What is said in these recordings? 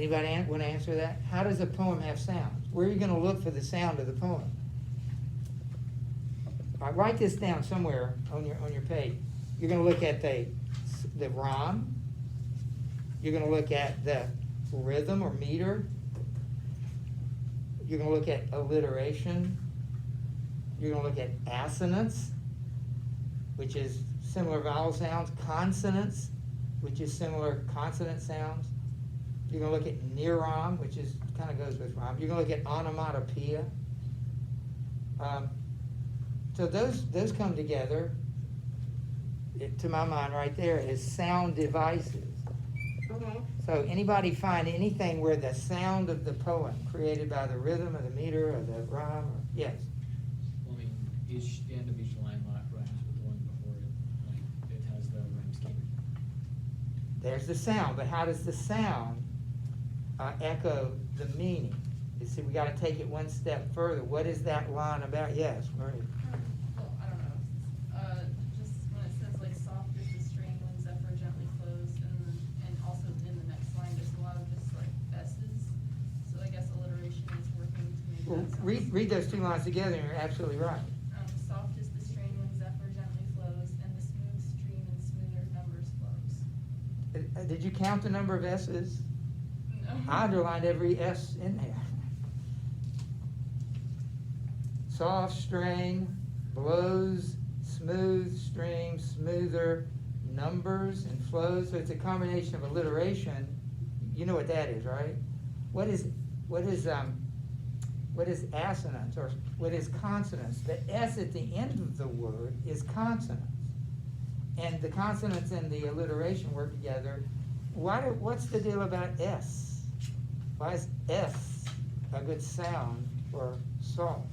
Anybody want to answer that? How does a poem have sound? Where are you going to look for the sound of the poem? All right, write this down somewhere on your page. You're going to look at the rhyme. You're going to look at the rhythm or meter. You're going to look at alliteration. You're going to look at assonance, which is similar vowel sounds. Consonants, which is similar consonant sounds. You're going to look at near rhyme, which is kind of goes with rhyme. You're going to look at onomatopoeia. So those come together, to my mind right there, as sound devices. Okay. So anybody find anything where the sound of the poem created by the rhythm or the meter or the rhyme? Or, yes? Well, I mean, the end of each line rhymes with the one before it. Like, it has the rhyme scheme. There's the sound, but how does the sound echo the meaning? You see, we got to take it one step further. What is that line about? Yes, Marie. Well, I don't know. Just when it says like soft is the string when Zephyr gently flows, and also in the next line there's a lot of just like S's. So I guess alliteration is working to make Well, that sound. read those two lines together and you're absolutely right. Soft is the string when Zephyr gently flows, and the smooth stream in smoother numbers flows. Did you count the number of S's? No. I underlined every S in there. Soft string, blows, smooth stream, smoother, numbers and flows. So it's a combination of alliteration. You know what that is, right? What is assonance or what is consonance? The S at the end of the word is consonance. And the consonants and the alliteration work together. What's the deal about S? Why is S a good sound for soft?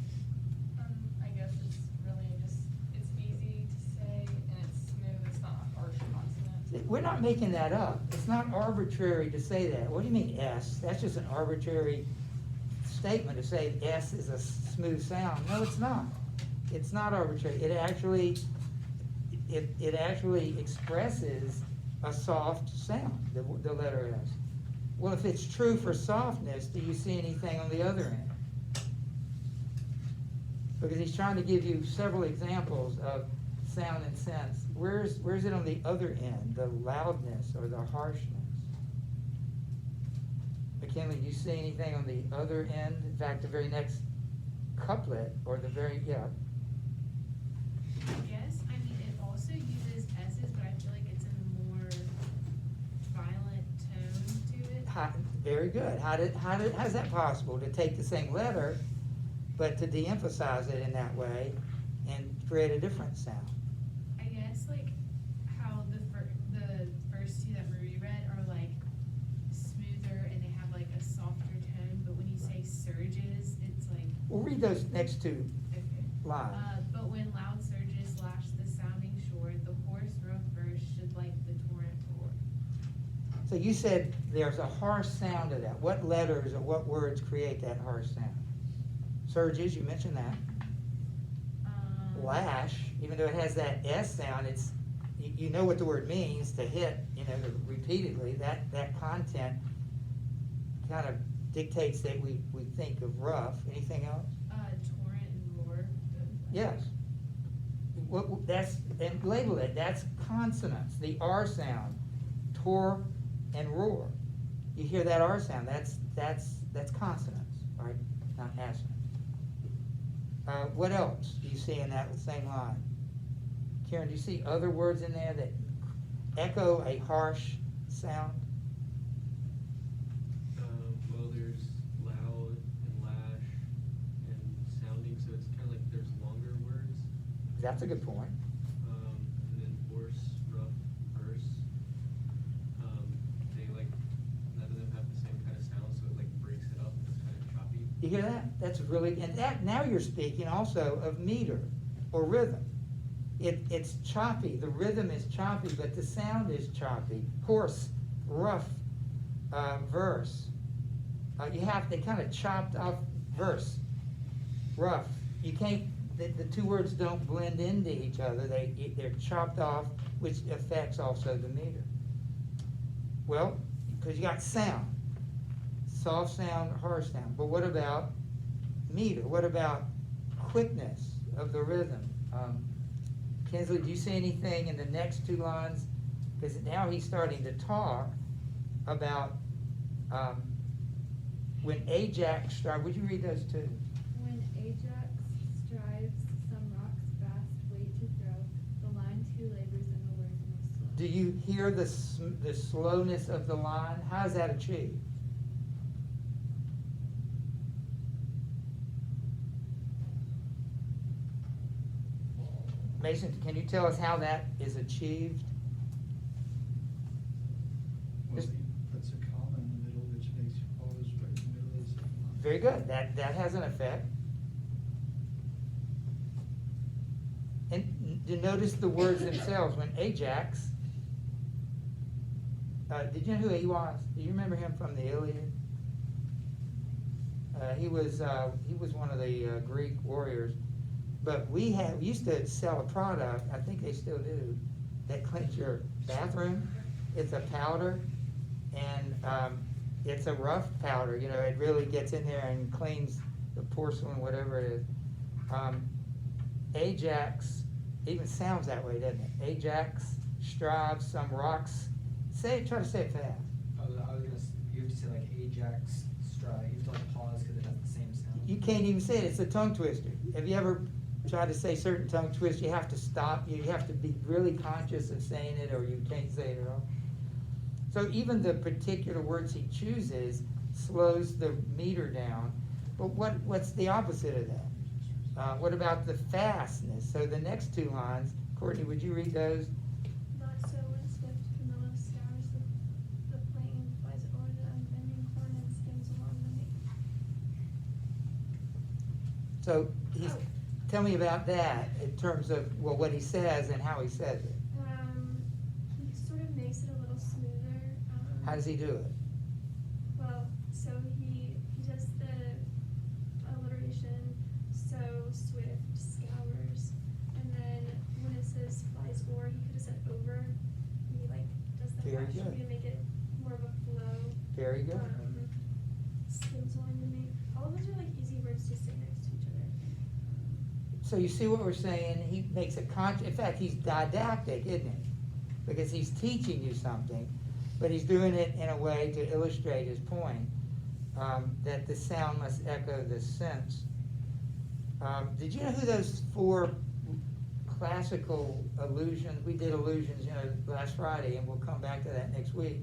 I guess it's really just, it's easy to say, and it's smooth, it's not a harsh consonant. We're not making that up. It's not arbitrary to say that. What do you mean S? That's just an arbitrary statement to say S is a smooth sound. No, it's not. It's not arbitrary. It actually expresses a soft sound, the letter S. Well, if it's true for softness, do you see anything on the other end? Because he's trying to give you several examples of sound and sense. Where's it on the other end, the loudness or the harshness? McKinley, do you see anything on the other end? In fact, the very next couplet, or the very, yeah. Yes, I mean, it also uses S's, but I feel like it's in a more violent tone to it. Very good. How's that possible, to take the same letter, but to de-emphasize it in that way and create a different sound? I guess like how the first two that Marie read are like smoother and they have like a softer tone, but when you say surges, it's like, We'll read those next two okay. lines. But when loud surges lash the sounding shore, the hoarse rough verse should like the torrent roar. So you said there's a harsh sound to that. What letters or what words create that harsh sound? Surges, you mentioned that. Lash, even though it has that S sound, it's you know what the word means, to hit, repeatedly. That content kind of dictates that we think of rough. Anything else? Torrent and roar. Yes. And label it. That's consonants. The R sound, tor and roar. You hear that R sound? That's consonants, right? Not assonants. What else do you see in that same line? Karen, do you see other words in there that echo a harsh sound? Well, there's loud and lash and sounding, so it's kind of like there's longer words. That's a good point. And then hoarse, rough, verse. None of them have the same kind of sound, so it like breaks it up. It's kind of choppy. You hear that? That's really, and that now you're speaking also of meter or rhythm. It's choppy. The rhythm is choppy, but the sound is choppy. Hoarse, rough verse. They kind of chopped off verse. Rough. You can't. The two words don't blend into each other. They're chopped off, which affects also the meter. Well, because you got sound. soft sound, harsh sound. But what about meter? What about quickness of the rhythm? Kinsley, do you see anything in the next two lines? Because now he's starting to talk about when Ajax strives. Would you read those two? When Ajax strives some rock's vast weight to throw, the line too labors and the word most slow. Do you hear the slowness of the line? How is that achieved? Mason, can you tell us how that is achieved? Well, he puts a comma in the middle, which makes you pause right in the middle of the second line. Very good. That has an effect. And you notice the words themselves. When Ajax, did you know who he was? Do you remember him from the Iliad? He was one of the Greek warriors. But we used to sell a product, I think they still do, that cleans your bathroom. It's a powder, and it's a rough powder. You know, it really gets in there and cleans the porcelain, whatever it is. Ajax even sounds that way, doesn't it? Ajax strives some rocks. Try to say it fast. You have to say like Ajax stride, you have to like pause because it has the same sound. You can't even say it. It's a tongue twister. Have you ever tried to say certain tongue twists? You have to stop. You have to be really conscious of saying it, or you can't say it at all. So even the particular words he chooses slows the meter down. But what's the opposite of that? What about the fastness? So the next two lines, Courtney, would you read those? Not so when swift Camilla scours the plain, flies o'er the unbending corn and skims along the main. So tell me about that in terms of what he says and how he says it. He sort of makes it a little smoother. How does he do it? Well, so he does the alliteration, so swift, scours, and then when it says flies o'er, he could have said over. He like does the Very apostrophe good. to make it more of a flow. Very good. Skims along the main. All of those are like easy words to say next to each other. So you see what we're saying? He makes a in fact, he's didactic, isn't he? Because he's teaching you something, but he's doing it in a way to illustrate his point, that the sound must echo the sense. Did you know who those four classical allusions, we did allusions, last Friday, and we'll come back to that next week.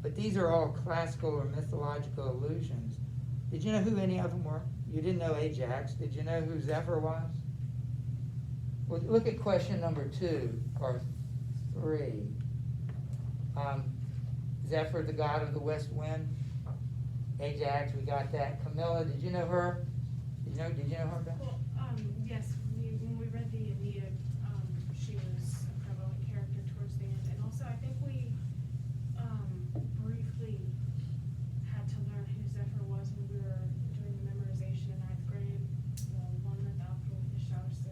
But these are all classical or mythological allusions. Did you know who any of them were? You didn't know Ajax. Did you know who Zephyr was? Well, look at question number 2 or 3. Zephyr, the god of the west wind. Ajax, we got that. Camilla, did you know her? Did you know her, Beth? Well, yes, when we read the Aeneid, she was a prevalent character towards the end, and also I think we, briefly had to learn who Zephyr was when we were doing the memorization in 9th grade, the one that the apple fish out so.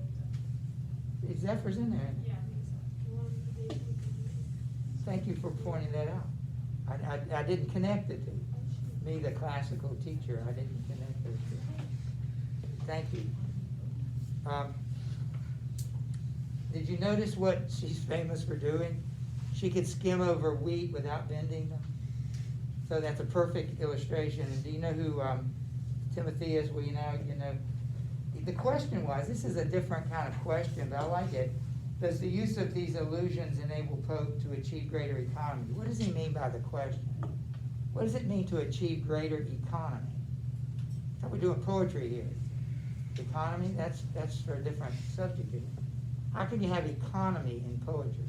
Zephyr's in there. Yeah, I think so. Thank you for pointing that out. I didn't connect the two. Me, the classical teacher, I didn't connect those two. Thank you. Did you notice what she's famous for doing? She could skim over wheat without bending them. So that's a perfect illustration. And do you know who Timothy is? Well, you know. The question was, this is a different kind of question, but I like it. Does the use of these allusions enable Pope to achieve greater economy? What does he mean by the question? What does it mean to achieve greater economy? How we're doing poetry here. Economy, that's for a different subject here. How can you have economy in poetry?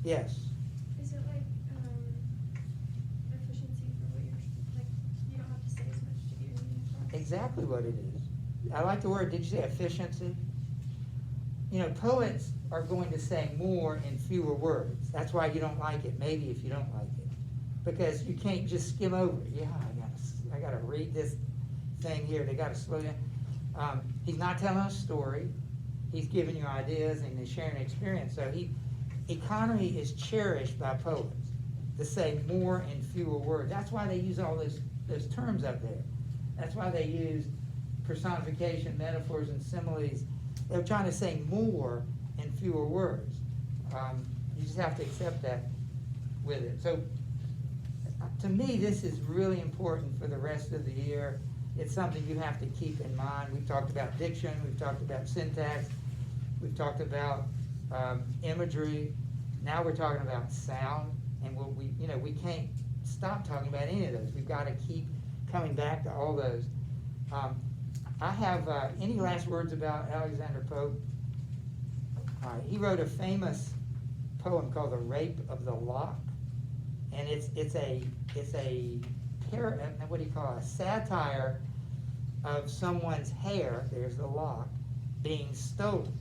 Yes. Is it like efficiency for what you're like? You don't have to say as much to get your meaning across. Exactly what it is. I like the word, did you say efficiency? Poets are going to say more in fewer words. That's why you don't like it, maybe if you don't like it. Because you can't just skim over it. Yeah, I gotta read this thing here. They gotta slow down. He's not telling a story. He's giving you ideas and he's sharing experience. So economy is cherished by poets. to say more in fewer words. That's why they use all those terms up there. That's why they use personification, metaphors, and similes. They're trying to say more in fewer words. You just have to accept that with it. So, to me, this is really important for the rest of the year. It's something you have to keep in mind. We've talked about diction, we've talked about syntax, we've talked about imagery. Now we're talking about sound, and we can't stop talking about any of those. We've got to keep coming back to all those. I have any last words about Alexander Pope? He wrote a famous poem called "The Rape of the Lock," and it's a what do you call it? A satire of someone's hair. There's the lock being stolen.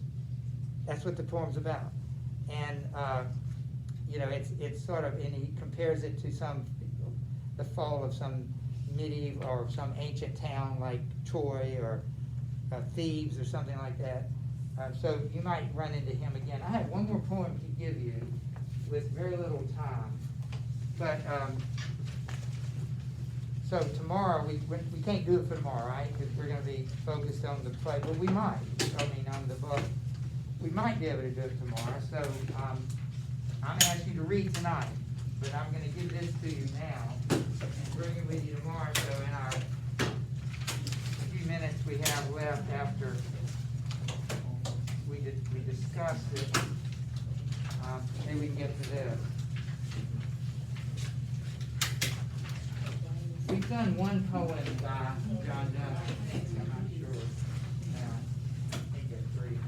That's what the poem's about, and it's sort of, and he compares it to the fall of some medieval or some ancient town like Troy or Thebes or something like that. So you might run into him again. I have one more poem to give you with very little time, but so tomorrow we can't do it for tomorrow, right? Because we're going to be focused on the play, but we might. On the book, we might be able to do it tomorrow. So I'm going to ask you to read tonight, but I'm going to give this to you now and bring it with you tomorrow. So in our few minutes we have left after we discussed it, maybe we can get to this. We've done one poem by John Donne, I think, I'm not sure. I think there's three.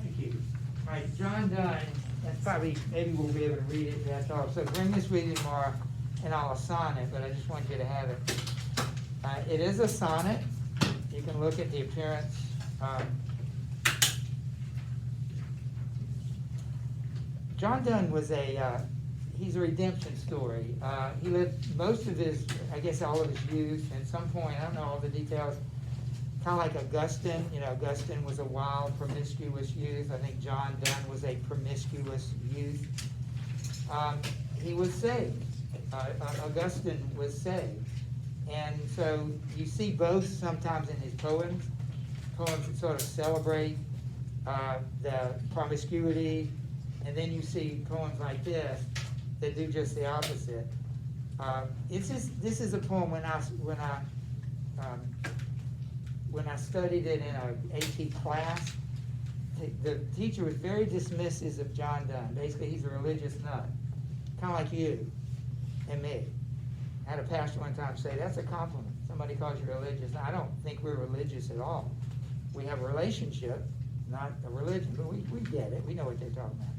Thank you. All right, John Donne, that's probably, maybe we'll be able to read it, that's all. So bring this with you tomorrow, and I'll assign it, but I just want you to have it. It is a sonnet. You can look at the appearance. John Donne was he's a redemption story. He lived most of his, I guess all of his youth, at some point, I don't know all the details, kind of like Augustine. Augustine was a wild, promiscuous youth. I think John Donne was a promiscuous youth. He was saved. Augustine was saved. And so you see both sometimes in his poems that sort of celebrate the promiscuity, and then you see poems like this that do just the opposite. This is a poem when I studied it in an AP class, the teacher was very dismissive of John Donne. Basically, he's a religious nut, kind of like you and me. I had a pastor one time say, that's a compliment. Somebody calls you religious. Now, I don't think we're religious at all. We have a relationship, not a religion, but we get it. We know what they're talking about.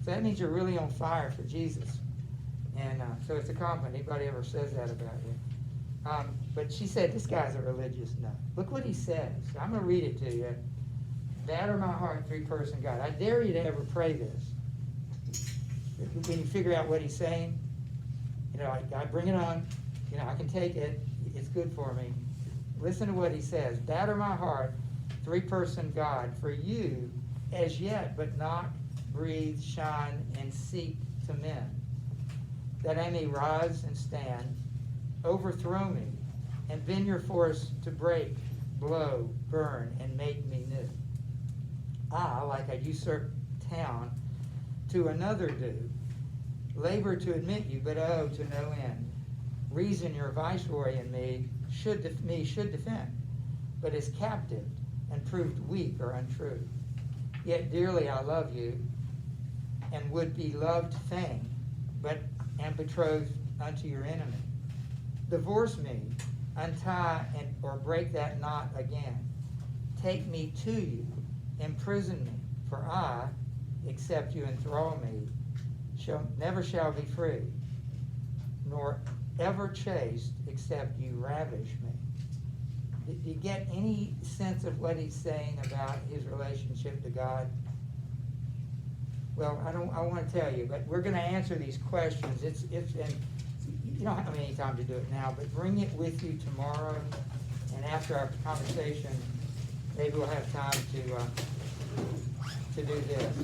So that means you're really on fire for Jesus. And so it's a compliment. Anybody ever says that about you? But she said, this guy's a religious nut. Look what he says. I'm going to read it to you. Batter my heart, three-person God. I dare you to ever pray this. When you figure out what he's saying, I bring it on, I can take it, it's good for me. Listen to what he says. Batter my heart, three-person God, for you, as yet, but knock, breathe, shine, and seek to men, that I may rise and stand, overthrow me, and bend your force to break, blow, burn, and make me new. I, like a usurped town, to another do, labor to admit you, but oh, to no end. Reason your viceroy and me should defend, but is captive and proved weak or untrue. Yet dearly I love you, and would be loved fain, but am betrothed unto your enemy. Divorce me, untie or break that knot again. Take me to you, imprison me, for I, except you enthrall me, never shall be free, nor ever chaste except you ravish me. Do you get any sense of what he's saying about his relationship to God? Well, I want to tell you, but we're going to answer these questions. you don't have any time to do it now, but bring it with you tomorrow, and after our conversation, maybe we'll have time to do this.